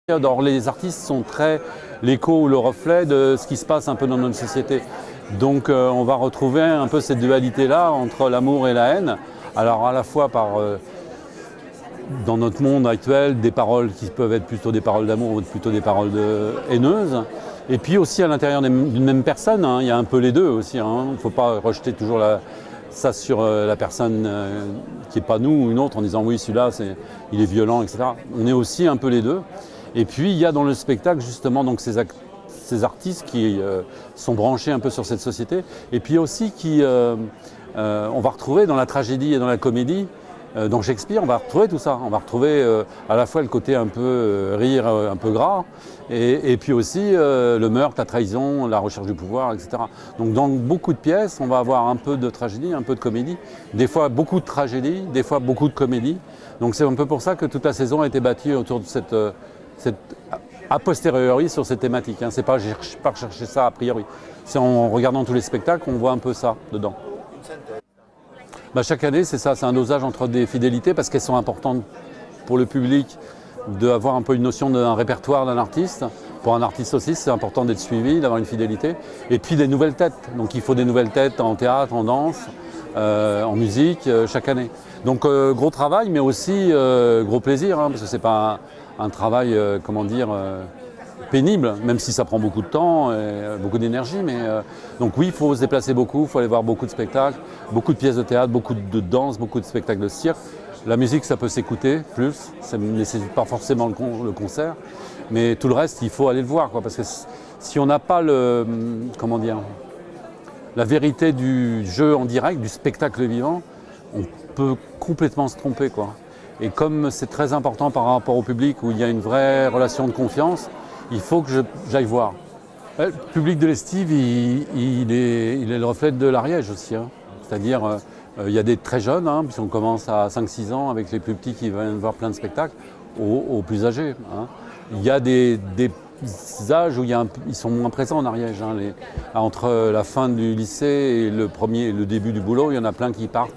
Alors, les artistes sont très l'écho ou le reflet de ce qui se passe un peu dans notre société. Donc on va retrouver un peu cette dualité-là entre l'amour et la haine. Alors à la fois dans notre monde actuel, des paroles qui peuvent être plutôt des paroles d'amour ou plutôt des paroles haineuses. Et puis aussi à l'intérieur d'une même personne, hein, il y a un peu les deux aussi. Il ne faut pas rejeter toujours ça sur la personne qui n'est pas nous ou une autre en disant oui celui-là il est violent, etc. On est aussi un peu les deux. Et puis il y a dans le spectacle justement donc ces artistes qui sont branchés un peu sur cette société. Et puis aussi on va retrouver dans la tragédie et dans la comédie, dans Shakespeare, on va retrouver tout ça. On va retrouver à la fois le côté un peu rire, un peu gras, et puis aussi le meurtre, la trahison, la recherche du pouvoir, etc. Donc dans beaucoup de pièces, on va avoir un peu de tragédie, un peu de comédie. Des fois beaucoup de tragédie, des fois beaucoup de comédie. Donc c'est un peu pour ça que toute la saison a été bâtie autour de cette a posteriori sur cette thématique. Hein. C'est pas rechercher ça a priori. C'est en regardant tous les spectacles qu'on voit un peu ça dedans. Chaque année, c'est ça, c'est un dosage entre des fidélités parce qu'elles sont importantes pour le public d'avoir un peu une notion d'un répertoire d'un artiste. Pour un artiste aussi, c'est important d'être suivi, d'avoir une fidélité. Et puis des nouvelles têtes. Donc il faut des nouvelles têtes en théâtre, en danse, en musique, chaque année. Donc gros travail, mais aussi gros plaisir, hein, parce que c'est pas un travail, pénible, même si ça prend beaucoup de temps et beaucoup d'énergie. Donc oui, il faut se déplacer beaucoup, il faut aller voir beaucoup de spectacles, beaucoup de pièces de théâtre, beaucoup de danse, beaucoup de spectacles de cirque. La musique, ça peut s'écouter plus, ça ne nécessite pas forcément le concert, mais tout le reste, il faut aller le voir, quoi, parce que si on n'a pas la vérité du jeu en direct, du spectacle vivant, on peut complètement se tromper, quoi. Et comme c'est très important par rapport au public où il y a une vraie relation de confiance, il faut que j'aille voir. Le public de l'Estive, il est le reflet de l'Ariège aussi. Hein. C'est-à-dire, il y a des très jeunes, hein, puisqu'on commence à 5-6 ans avec les plus petits qui viennent voir plein de spectacles, aux plus âgés. Hein. Il y a des âges où ils sont moins présents en Ariège. Hein. Entre la fin du lycée et le début du boulot, il y en a plein qui partent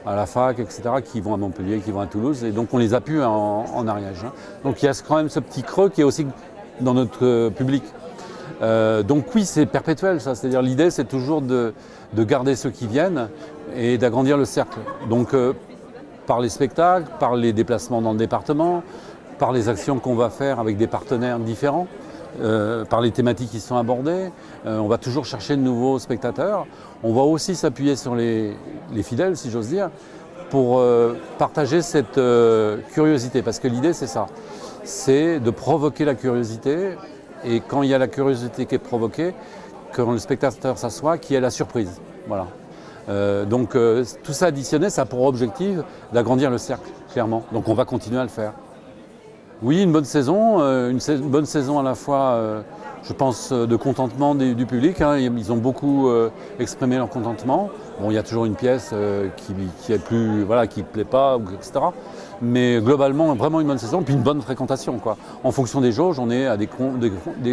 à la fac, etc., qui vont à Montpellier, qui vont à Toulouse, et donc on les a pu en Ariège. Hein. Donc il y a quand même ce petit creux qui est aussi dans notre public. Donc oui, c'est perpétuel ça, c'est-à-dire l'idée c'est toujours de garder ceux qui viennent et d'agrandir le cercle. Donc par les spectacles, par les déplacements dans le département, par les actions qu'on va faire avec des partenaires différents, par les thématiques qui sont abordées, on va toujours chercher de nouveaux spectateurs. On va aussi s'appuyer sur les fidèles, si j'ose dire, pour partager cette curiosité. Parce que l'idée, c'est ça, c'est de provoquer la curiosité. Et quand il y a la curiosité qui est provoquée, quand le spectateur s'assoit, qu'il y ait la surprise. Voilà. Donc tout ça additionné, ça a pour objectif d'agrandir le cercle, clairement. Donc on va continuer à le faire. Oui, une bonne saison à la fois, je pense, de contentement du public. Hein. Ils ont beaucoup exprimé leur contentement. Bon, il y a toujours une pièce qui est plus, voilà, qui ne plaît pas, etc. Mais globalement, vraiment une bonne saison, puis une bonne fréquentation, quoi. En fonction des jauges, on est à des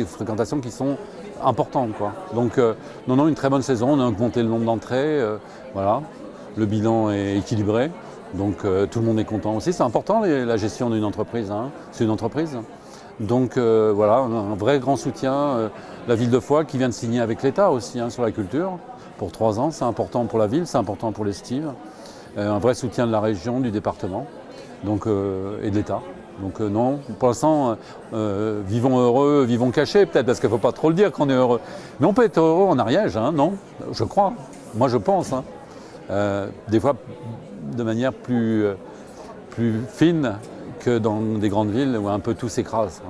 fréquentations qui sont importantes, quoi. Donc, non, une très bonne saison. On a augmenté le nombre d'entrées, voilà. Le bilan est équilibré. Donc tout le monde est content aussi. C'est important la gestion d'une entreprise. Hein. C'est une entreprise. Donc voilà, un vrai grand soutien. La ville de Foix qui vient de signer avec l'État aussi sur la culture pour 3 ans. C'est important pour la ville, c'est important pour l'Estive. Un vrai soutien de la région, du département donc, et de l'État. Donc non, pour l'instant, vivons heureux, vivons cachés peut-être, parce qu'il ne faut pas trop le dire qu'on est heureux. Mais on peut être heureux en Ariège, hein, non? Je crois. Moi je pense. Hein. Des fois de manière plus fine que dans des grandes villes où un peu tout s'écrase.